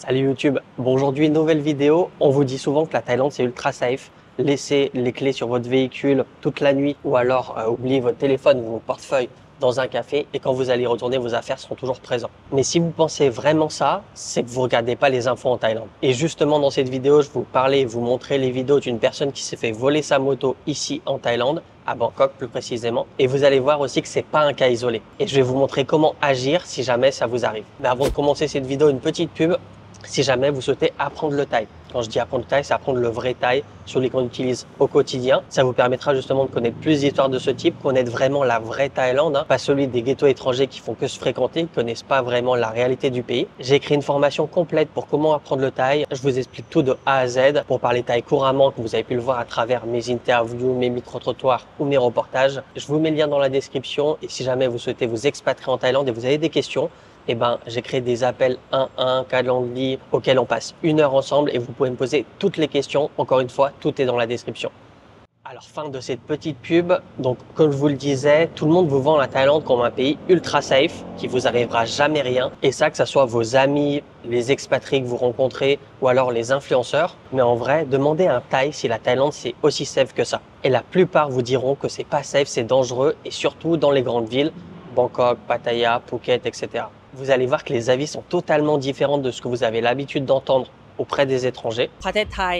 Salut YouTube, bon aujourd'hui nouvelle vidéo. On vous dit souvent que la Thaïlande c'est ultra safe. Laissez les clés sur votre véhicule toute la nuit ou alors oubliez votre téléphone ou votre portefeuille dans un café et quand vous allez retourner, vos affaires seront toujours présentes. Mais si vous pensez vraiment ça, c'est que vous regardez pas les infos en Thaïlande. Et justement dans cette vidéo, je vais vous parler, vous montrer les vidéos d'une personne qui s'est fait voler sa moto ici en Thaïlande, à Bangkok plus précisément. Et vous allez voir aussi que c'est pas un cas isolé. Et je vais vous montrer comment agir si jamais ça vous arrive. Mais avant de commencer cette vidéo, une petite pub. Si jamais vous souhaitez apprendre le thaï. Quand je dis apprendre le thaï, c'est apprendre le vrai thaï, celui qu'on utilise au quotidien. Ça vous permettra justement de connaître plus d'histoires de ce type, connaître vraiment la vraie Thaïlande, pas celui des ghettos étrangers qui font que se fréquenter, qui connaissent pas vraiment la réalité du pays. J'ai écrit une formation complète pour comment apprendre le thaï. Je vous explique tout de A à Z pour parler thaï couramment, que vous avez pu le voir à travers mes interviews, mes micro-trottoirs ou mes reportages. Je vous mets le lien dans la description et si jamais vous souhaitez vous expatrier en Thaïlande et vous avez des questions, j'ai créé des appels 1-1, Calendly, auxquels on passe 1 heure ensemble et vous pouvez me poser toutes les questions. Encore une fois, tout est dans la description. Alors, fin de cette petite pub. Donc, comme je vous le disais, tout le monde vous vend la Thaïlande comme un pays ultra safe, qui vous arrivera jamais rien. Et ça, que ce soit vos amis, les expatriés que vous rencontrez ou alors les influenceurs. Mais en vrai, demandez à un Thaï si la Thaïlande c'est aussi safe que ça. Et la plupart vous diront que c'est pas safe, c'est dangereux et surtout dans les grandes villes, Bangkok, Pattaya, Phuket, etc. Vous allez voir que les avis sont totalement différents de ce que vous avez l'habitude d'entendre auprès des étrangers. ประเทศไทย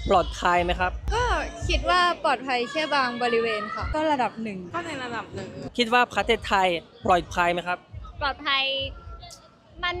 ปลอดภัยไหมครับก็คิดว่าปลอดภัยแค่บางบริเวณค่ะก็ระดับหนึ่งก็ในระดับหนึ่งคิดว่าประเทศไทยปลอดภัยไหมครับปลอดภัยมัน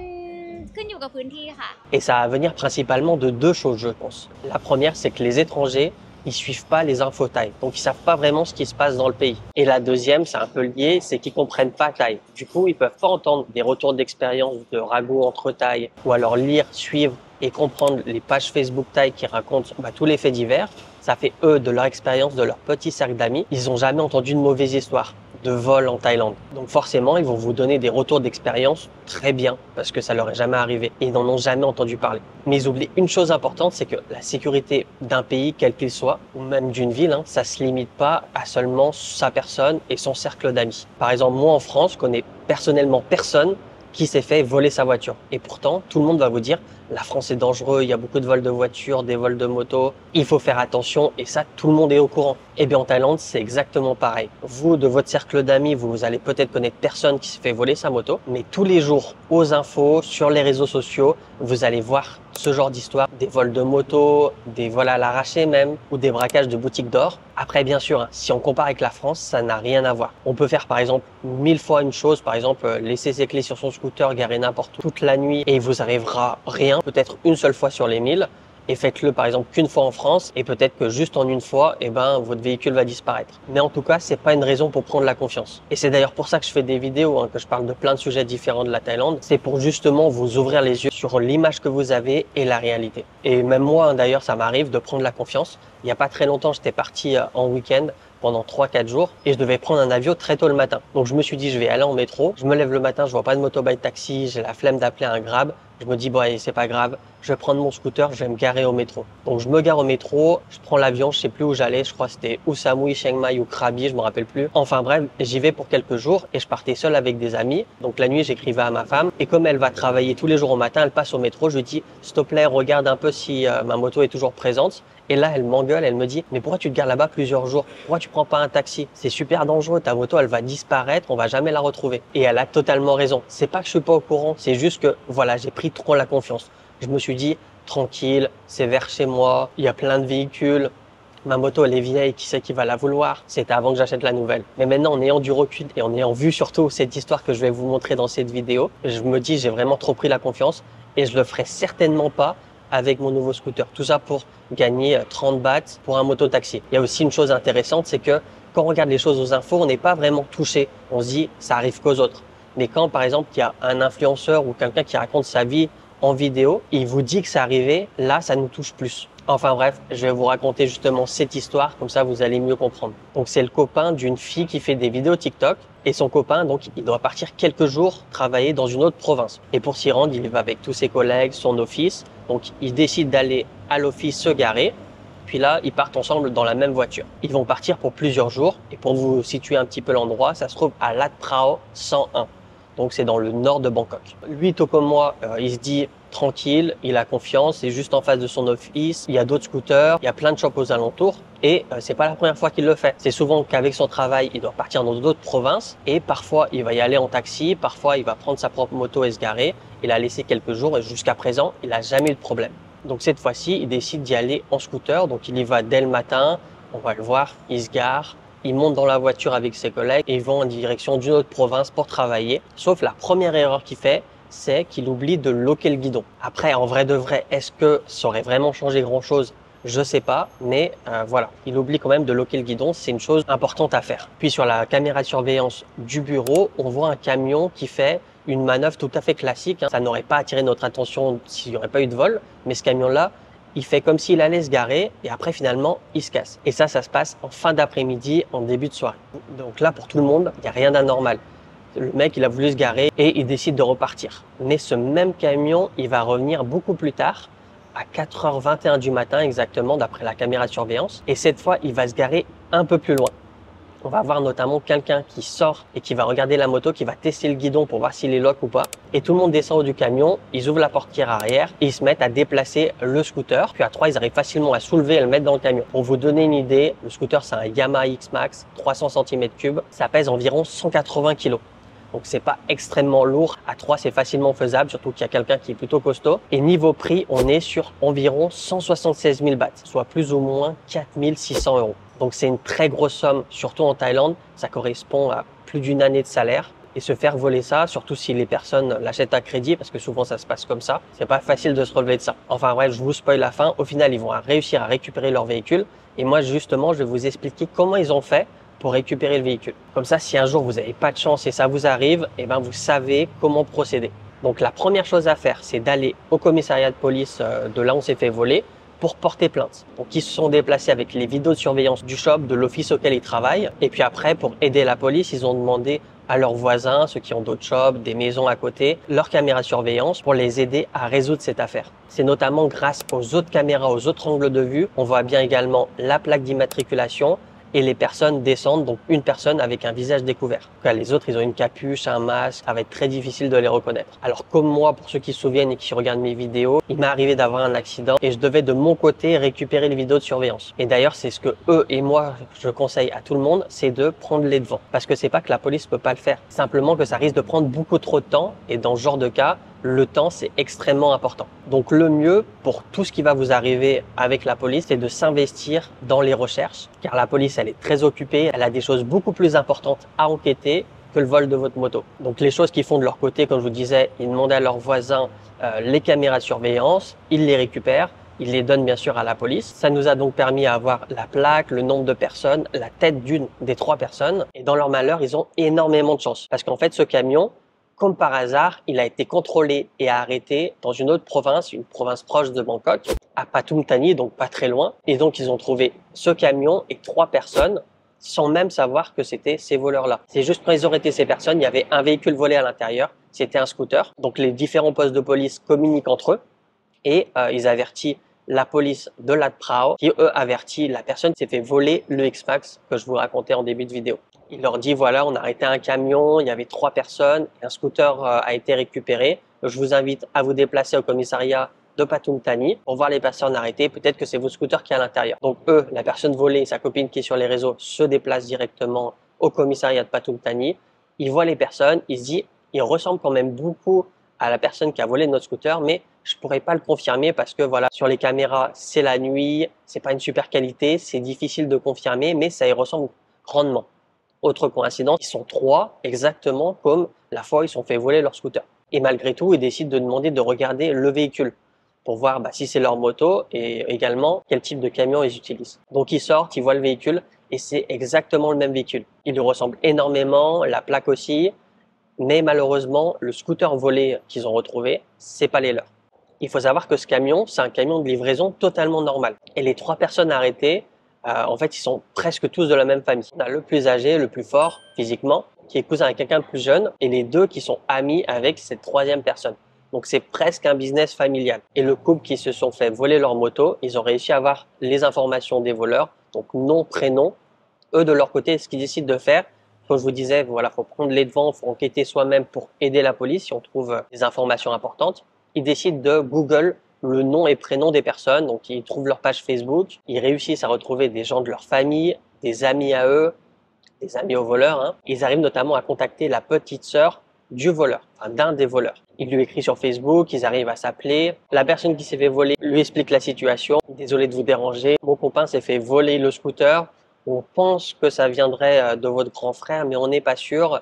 ขึ้นอยู่กับพื้นที่ค่ะ Et ça va venir principalement de deux choses, je pense. La première, c'est que les étrangers, ils suivent pas les infos thaï. Donc, ils savent pas vraiment ce qui se passe dans le pays. Et la deuxième, c'est un peu lié, c'est qu'ils comprennent pas thaï. Du coup, ils peuvent pas entendre des retours d'expérience de ragots entre thaï ou alors lire, suivre et comprendre les pages Facebook thaï qui racontent tous les faits divers. Ça fait eux, de leur expérience, de leur petit cercle d'amis, ils ont jamais entendu une mauvaise histoire de vol en Thaïlande. Donc forcément, ils vont vous donner des retours d'expérience très bien parce que ça leur est jamais arrivé et ils n'en ont jamais entendu parler. Mais ils oublient une chose importante, c'est que la sécurité d'un pays, quel qu'il soit, ou même d'une ville, ça se limite pas à seulement sa personne et son cercle d'amis. Par exemple, moi en France, je connais personnellement personne qui s'est fait voler sa voiture. Et pourtant, tout le monde va vous dire la France est dangereux, il y a beaucoup de vols de voitures, des vols de motos, il faut faire attention et ça, tout le monde est au courant. Et bien en Thaïlande, c'est exactement pareil. Vous, de votre cercle d'amis, vous allez peut-être connaître personne qui s'est fait voler sa moto, mais tous les jours, aux infos, sur les réseaux sociaux, vous allez voir ce genre d'histoire, des vols de moto, des vols à l'arraché même, ou des braquages de boutiques d'or. Après, bien sûr, si on compare avec la France, ça n'a rien à voir. On peut faire par exemple 1000 fois une chose, par exemple laisser ses clés sur son scooter, garer n'importe où toute la nuit et il vous arrivera rien, peut-être une seule fois sur les 1000. Et faites-le par exemple qu'une fois en France et peut-être que juste en une fois, votre véhicule va disparaître. Mais en tout cas, c'est pas une raison pour prendre la confiance. Et c'est d'ailleurs pour ça que je fais des vidéos, que je parle de plein de sujets différents de la Thaïlande. C'est pour justement vous ouvrir les yeux sur l'image que vous avez et la réalité. Et même moi, d'ailleurs, ça m'arrive de prendre la confiance. Il y a pas très longtemps, j'étais parti en week-end pendant 3-4 jours et je devais prendre un avion très tôt le matin. Donc je me suis dit, je vais aller en métro. Je me lève le matin, je vois pas de motobike taxi, j'ai la flemme d'appeler un Grab. Je me dis, bon, allez, c'est pas grave, je vais prendre mon scooter, je vais me garer au métro. Donc je me gare au métro, je prends l'avion, je sais plus où j'allais, je crois que c'était ou Samui, Chiang Mai ou Krabi, je me rappelle plus. Enfin bref, j'y vais pour quelques jours et je partais seul avec des amis. Donc la nuit, j'écrivais à ma femme et comme elle va travailler tous les jours au matin, elle passe au métro, je lui dis, s'il te plaît, regarde un peu si ma moto est toujours présente. Et là, elle m'engueule, elle me dit, mais pourquoi tu te gares là-bas plusieurs jours? Pourquoi tu prends pas un taxi? C'est super dangereux, ta moto, elle va disparaître, on va jamais la retrouver. Et elle a totalement raison. C'est pas que je suis pas au courant, c'est juste que, voilà, j'ai pris trop la confiance. Je me suis dit, tranquille, c'est vers chez moi, il y a plein de véhicules. Ma moto, elle est vieille, qui sait qui va la vouloir? C'était avant que j'achète la nouvelle. Mais maintenant, en ayant du recul et en ayant vu surtout cette histoire que je vais vous montrer dans cette vidéo, je me dis, j'ai vraiment trop pris la confiance et je le ferai certainement pas avec mon nouveau scooter. Tout ça pour gagner 30 bahts pour un moto-taxi. Il y a aussi une chose intéressante, c'est que quand on regarde les choses aux infos, on n'est pas vraiment touché. On se dit, ça arrive qu'aux autres. Mais quand, par exemple, il y a un influenceur ou quelqu'un qui raconte sa vie en vidéo, il vous dit que c'est arrivé, là, ça nous touche plus. Enfin bref, je vais vous raconter justement cette histoire, comme ça vous allez mieux comprendre. Donc c'est le copain d'une fille qui fait des vidéos TikTok et son copain, donc il doit partir quelques jours travailler dans une autre province. Et pour s'y rendre, il va avec tous ses collègues, son office. Donc il décide d'aller à l'office se garer. Puis là, ils partent ensemble dans la même voiture. Ils vont partir pour plusieurs jours. Et pour vous situer un petit peu l'endroit, ça se trouve à Lat Phrao 101. Donc c'est dans le nord de Bangkok. Lui, tout comme moi, il se dit tranquille, il a confiance, c'est juste en face de son office, il y a d'autres scooters, il y a plein de shops aux alentours et c'est pas la première fois qu'il le fait. C'est souvent qu'avec son travail, il doit partir dans d'autres provinces et parfois il va y aller en taxi, parfois il va prendre sa propre moto et se garer. Il a laissé quelques jours et jusqu'à présent, il n'a jamais eu de problème. Donc cette fois-ci, il décide d'y aller en scooter, donc il y va dès le matin, on va le voir, il se gare, il monte dans la voiture avec ses collègues et ils vont en direction d'une autre province pour travailler. Sauf la première erreur qu'il fait, c'est qu'il oublie de loquer le guidon. Après, en vrai de vrai, est-ce que ça aurait vraiment changé grand-chose? Je sais pas, mais voilà, il oublie quand même de loquer le guidon, c'est une chose importante à faire. Puis sur la caméra de surveillance du bureau, on voit un camion qui fait une manœuvre tout à fait classique. Ça n'aurait pas attiré notre attention s'il n'y aurait pas eu de vol, mais ce camion-là, il fait comme s'il allait se garer et après finalement, il se casse. Et ça se passe en fin d'après-midi, en début de soirée. Donc là, pour tout le monde, il n'y a rien d'anormal. Le mec, il a voulu se garer et il décide de repartir. Mais ce même camion, il va revenir beaucoup plus tard, à 4h21 du matin exactement, d'après la caméra de surveillance. Et cette fois, il va se garer un peu plus loin. On va voir notamment quelqu'un qui sort et qui va regarder la moto, qui va tester le guidon pour voir s'il est lock ou pas. Et tout le monde descend du camion, ils ouvrent la portière arrière et ils se mettent à déplacer le scooter. Puis à 3, ils arrivent facilement à soulever et à le mettre dans le camion. Pour vous donner une idée, le scooter, c'est un Yamaha X-Max, 300 cm3. Ça pèse environ 180 kg. Donc c'est pas extrêmement lourd. À 3, c'est facilement faisable, surtout qu'il y a quelqu'un qui est plutôt costaud. Et niveau prix, on est sur environ 176 000 bahts, soit plus ou moins 4 600 €. Donc c'est une très grosse somme, surtout en Thaïlande. Ça correspond à plus d'une année de salaire. Et se faire voler ça, surtout si les personnes l'achètent à crédit, parce que souvent ça se passe comme ça, c'est pas facile de se relever de ça. Enfin bref, je vous spoil la fin. Au final, ils vont réussir à récupérer leur véhicule. Et moi, justement, je vais vous expliquer comment ils ont fait pour récupérer le véhicule. Comme ça, si un jour vous n'avez pas de chance et ça vous arrive, eh ben vous savez comment procéder. Donc la première chose à faire, c'est d'aller au commissariat de police de là où on s'est fait voler pour porter plainte. Donc ils se sont déplacés avec les vidéos de surveillance du shop, de l'office auquel ils travaillent. Et puis après, pour aider la police, ils ont demandé à leurs voisins, ceux qui ont d'autres shops, des maisons à côté, leurs caméras de surveillance pour les aider à résoudre cette affaire. C'est notamment grâce aux autres caméras, aux autres angles de vue. On voit bien également la plaque d'immatriculation et les personnes descendent, donc une personne avec un visage découvert. Les autres, ils ont une capuche, un masque, ça va être très difficile de les reconnaître. Alors comme moi, pour ceux qui se souviennent et qui regardent mes vidéos, il m'est arrivé d'avoir un accident et je devais de mon côté récupérer les vidéos de surveillance. Et d'ailleurs, c'est ce que eux et moi, je conseille à tout le monde, c'est de prendre les devants. Parce que c'est pas que la police peut pas le faire, simplement que ça risque de prendre beaucoup trop de temps et dans ce genre de cas, le temps, c'est extrêmement important. Donc le mieux pour tout ce qui va vous arriver avec la police, c'est de s'investir dans les recherches, car la police, elle est très occupée, elle a des choses beaucoup plus importantes à enquêter que le vol de votre moto. Donc les choses qu'ils font de leur côté, comme je vous disais, ils demandent à leurs voisins les caméras de surveillance, ils les récupèrent, ils les donnent bien sûr à la police. Ça nous a donc permis d'avoir la plaque, le nombre de personnes, la tête d'une des 3 personnes. Et dans leur malheur, ils ont énormément de chance. Parce qu'en fait, ce camion, comme par hasard, il a été contrôlé et arrêté dans une autre province, une province proche de Bangkok, à Pathum Thani, donc pas très loin. Et donc, ils ont trouvé ce camion et 3 personnes sans même savoir que c'était ces voleurs-là. C'est juste quand ils ont arrêté ces personnes, il y avait un véhicule volé à l'intérieur, c'était un scooter. Donc, les différents postes de police communiquent entre eux et ils avertissent la police de Lat Phrao qui, eux, avertit la personne qui s'est fait voler le X-Max que je vous racontais en début de vidéo. Il leur dit, voilà, on a arrêté un camion, il y avait 3 personnes, un scooter a été récupéré. Je vous invite à vous déplacer au commissariat de Pathum Thani pour voir les personnes arrêtées. Peut-être que c'est votre scooter qui est à l'intérieur. Donc eux, la personne volée, sa copine qui est sur les réseaux, se déplacent directement au commissariat de Pathum Thani. Ils voient les personnes, ils se disent, ils ressemblent quand même beaucoup à la personne qui a volé notre scooter, mais je pourrais pas le confirmer parce que voilà, sur les caméras, c'est la nuit, c'est pas une super qualité, c'est difficile de confirmer, mais ça y ressemble grandement. Autre coïncidence, ils sont 3 exactement comme la fois où ils se sont fait voler leur scooter. Et malgré tout, ils décident de demander de regarder le véhicule pour voir si c'est leur moto et également quel type de camion ils utilisent. Donc ils sortent, ils voient le véhicule et c'est exactement le même véhicule. Il lui ressemble énormément, la plaque aussi, mais malheureusement, le scooter volé qu'ils ont retrouvé, c'est pas les leurs. Il faut savoir que ce camion, c'est un camion de livraison totalement normal. Et les 3 personnes arrêtées, en fait, ils sont presque tous de la même famille. On a le plus âgé, le plus fort physiquement, qui est cousin avec quelqu'un de plus jeune, et les 2 qui sont amis avec cette 3e personne. Donc c'est presque un business familial. Et le couple qui se sont fait voler leur moto, ils ont réussi à avoir les informations des voleurs, donc nom, prénom. Eux, de leur côté, ce qu'ils décident de faire, comme je vous disais, voilà, faut prendre les devants, faut enquêter soi-même pour aider la police si on trouve des informations importantes. Ils décident de Google le nom et prénom des personnes. Donc, ils trouvent leur page Facebook. Ils réussissent à retrouver des gens de leur famille, des amis à eux, des amis aux voleurs. Hein. Ils arrivent notamment à contacter la petite sœur du voleur, enfin d'un des voleurs. Il lui écrit sur Facebook, ils arrivent à s'appeler. La personne qui s'est fait voler lui explique la situation. Désolé de vous déranger, mon copain s'est fait voler le scooter. On pense que ça viendrait de votre grand frère, mais on n'est pas sûr.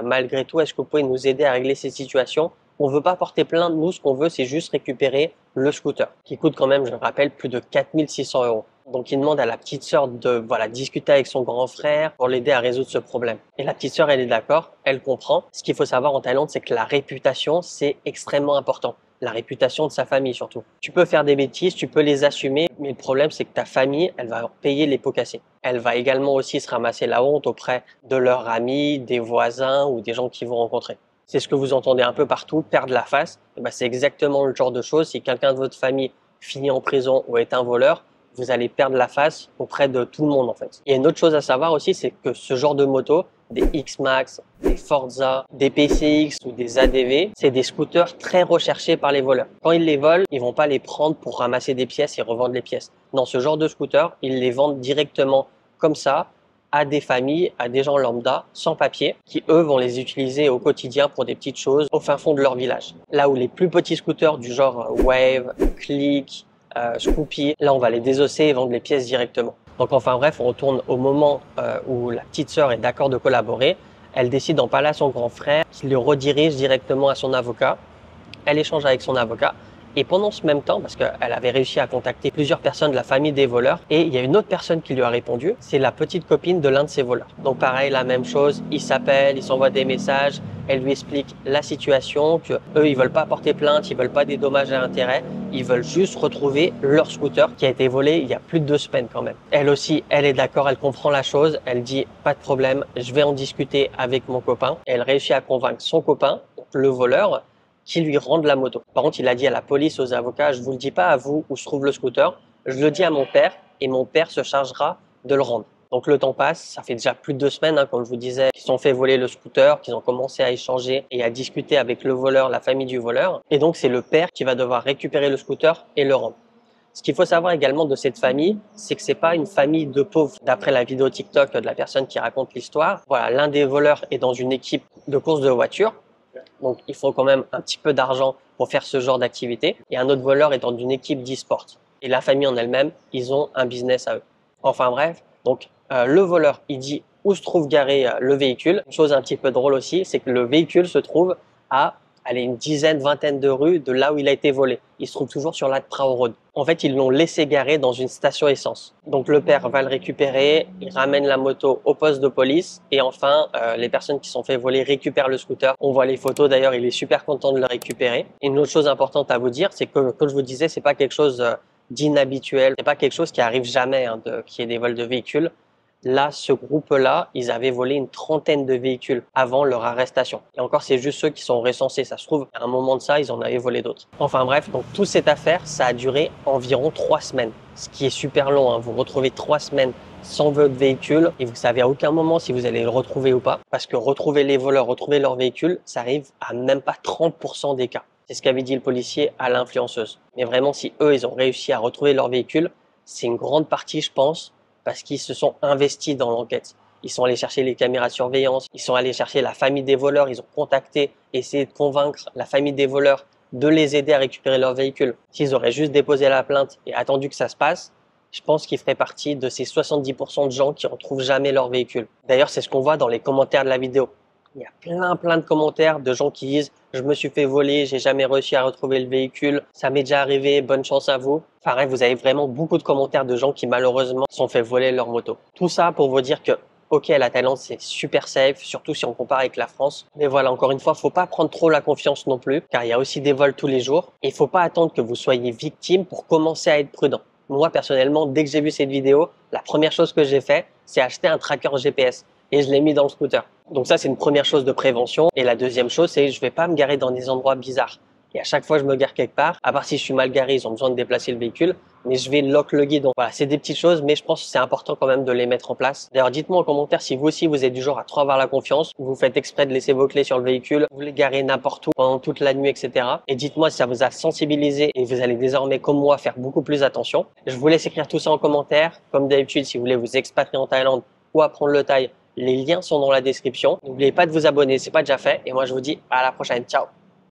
Malgré tout, est-ce que vous pouvez nous aider à régler cette situation? On veut pas porter plainte, nous, ce qu'on veut, c'est juste récupérer le scooter, qui coûte quand même, je le rappelle, plus de 4600 €. Donc, il demande à la petite sœur de, discuter avec son grand frère pour l'aider à résoudre ce problème. Et la petite sœur, elle est d'accord, elle comprend. Ce qu'il faut savoir en Thaïlande, c'est que la réputation, c'est extrêmement important. La réputation de sa famille, surtout. Tu peux faire des bêtises, tu peux les assumer, mais le problème, c'est que ta famille, elle va payer les pots cassés. Elle va également aussi se ramasser la honte auprès de leurs amis, des voisins ou des gens qu'ils vont rencontrer. C'est ce que vous entendez un peu partout, perdre la face. C'est exactement le genre de choses. Si quelqu'un de votre famille finit en prison ou est un voleur, vous allez perdre la face auprès de tout le monde en fait. Il y a une autre chose à savoir aussi, c'est que ce genre de moto, des X-Max, des Forza, des PCX ou des ADV, c'est des scooters très recherchés par les voleurs. Quand ils les volent, ils vont pas les prendre pour ramasser des pièces et revendre les pièces. Non, ce genre de scooter, ils les vendent directement comme ça à des familles, à des gens lambda, sans papier, qui eux vont les utiliser au quotidien pour des petites choses au fin fond de leur village. Là où les plus petits scooters du genre Wave, Click, Scoopy, là on va les désosser et vendre les pièces directement. Donc enfin bref, on retourne au moment où la petite sœur est d'accord de collaborer. Elle décide d'en parler à son grand frère, qui le redirige directement à son avocat. Elle échange avec son avocat. Et pendant ce même temps, parce qu'elle avait réussi à contacter plusieurs personnes de la famille des voleurs, et il y a une autre personne qui lui a répondu, c'est la petite copine de l'un de ces voleurs. Donc pareil, la même chose, ils s'appellent, ils s'envoient des messages, elle lui explique la situation, que eux ils veulent pas porter plainte, ils veulent pas des dommages à intérêt, ils veulent juste retrouver leur scooter qui a été volé il y a plus de 2 semaines quand même. Elle aussi, elle est d'accord, elle comprend la chose, elle dit pas de problème, je vais en discuter avec mon copain. Et elle réussit à convaincre son copain, le voleur, qui lui rendent la moto. Par contre, il a dit à la police, aux avocats, je vous le dis pas à vous où se trouve le scooter, je le dis à mon père et mon père se chargera de le rendre. Donc le temps passe, ça fait déjà plus de 2 semaines, comme je vous disais, qu'ils ont fait voler le scooter, qu'ils ont commencé à échanger et à discuter avec le voleur, la famille du voleur. Et donc c'est le père qui va devoir récupérer le scooter et le rendre. Ce qu'il faut savoir également de cette famille, c'est que c'est pas une famille de pauvres. D'après la vidéo TikTok de la personne qui raconte l'histoire, voilà, l'un des voleurs est dans une équipe de course de voiture. Donc, il faut quand même un petit peu d'argent pour faire ce genre d'activité. Et un autre voleur est dans une équipe d'e-sport. Et la famille en elle-même, ils ont un business à eux. Enfin bref, donc le voleur, il dit où se trouve garé le véhicule. Une chose un petit peu drôle aussi, c'est que le véhicule se trouve à une dizaine, vingtaine de rues de là où il a été volé. Il se trouve toujours sur la Prao Road. En fait, ils l'ont laissé garer dans une station essence. Donc le père va le récupérer, il ramène la moto au poste de police et enfin, les personnes qui sont fait voler récupèrent le scooter. On voit les photos d'ailleurs, il est super content de le récupérer. Et une autre chose importante à vous dire, c'est que comme je vous disais, c'est pas quelque chose d'inhabituel, c'est pas quelque chose qui arrive jamais, qu'il y ait des vols de véhicules. Là, ce groupe-là, ils avaient volé une trentaine de véhicules avant leur arrestation. Et encore, c'est juste ceux qui sont recensés. Ça se trouve, à un moment de ça, ils en avaient volé d'autres. Enfin bref, donc toute cette affaire, ça a duré environ 3 semaines. Ce qui est super long, Vous retrouvez 3 semaines sans votre véhicule et vous savez à aucun moment si vous allez le retrouver ou pas. Parce que retrouver les voleurs, retrouver leur véhicule, ça arrive à même pas 30% des cas. C'est ce qu'avait dit le policier à l'influenceuse. Mais vraiment, si eux, ils ont réussi à retrouver leur véhicule, c'est une grande partie, je pense, parce qu'ils se sont investis dans l'enquête. Ils sont allés chercher les caméras de surveillance, ils sont allés chercher la famille des voleurs, ils ont contacté, essayé de convaincre la famille des voleurs de les aider à récupérer leur véhicule. S'ils auraient juste déposé la plainte et attendu que ça se passe, je pense qu'ils feraient partie de ces 70% de gens qui ne retrouvent jamais leur véhicule. D'ailleurs, c'est ce qu'on voit dans les commentaires de la vidéo. Il y a plein de commentaires de gens qui disent « Je me suis fait voler, j'ai jamais réussi à retrouver le véhicule, ça m'est déjà arrivé, bonne chance à vous ». Enfin bref, vous avez vraiment beaucoup de commentaires de gens qui malheureusement se sont fait voler leur moto. Tout ça pour vous dire que, ok, la Thaïlande c'est super safe, surtout si on compare avec la France. Mais voilà, encore une fois, faut pas prendre trop la confiance non plus, car il y a aussi des vols tous les jours. Et il faut pas attendre que vous soyez victime pour commencer à être prudent. Moi, personnellement, dès que j'ai vu cette vidéo, la première chose que j'ai fait, c'est acheter un tracker GPS. Et je l'ai mis dans le scooter. Donc ça, c'est une première chose de prévention. Et la deuxième chose, c'est je vais pas me garer dans des endroits bizarres. Et à chaque fois je me gare quelque part, à part si je suis mal garé, ils ont besoin de déplacer le véhicule, mais je vais lock le guide. Donc voilà, c'est des petites choses, mais je pense que c'est important quand même de les mettre en place. D'ailleurs, dites-moi en commentaire si vous aussi vous êtes du genre à trop avoir la confiance, vous faites exprès de laisser vos clés sur le véhicule, vous les garez n'importe où pendant toute la nuit, etc. Et dites-moi si ça vous a sensibilisé et vous allez désormais, comme moi, faire beaucoup plus attention. Je vous laisse écrire tout ça en commentaire. Comme d'habitude, si vous voulez vous expatrier en Thaïlande ou apprendre le thaï, les liens sont dans la description. N'oubliez pas de vous abonner, c'est pas déjà fait. Et moi, je vous dis à la prochaine. Ciao!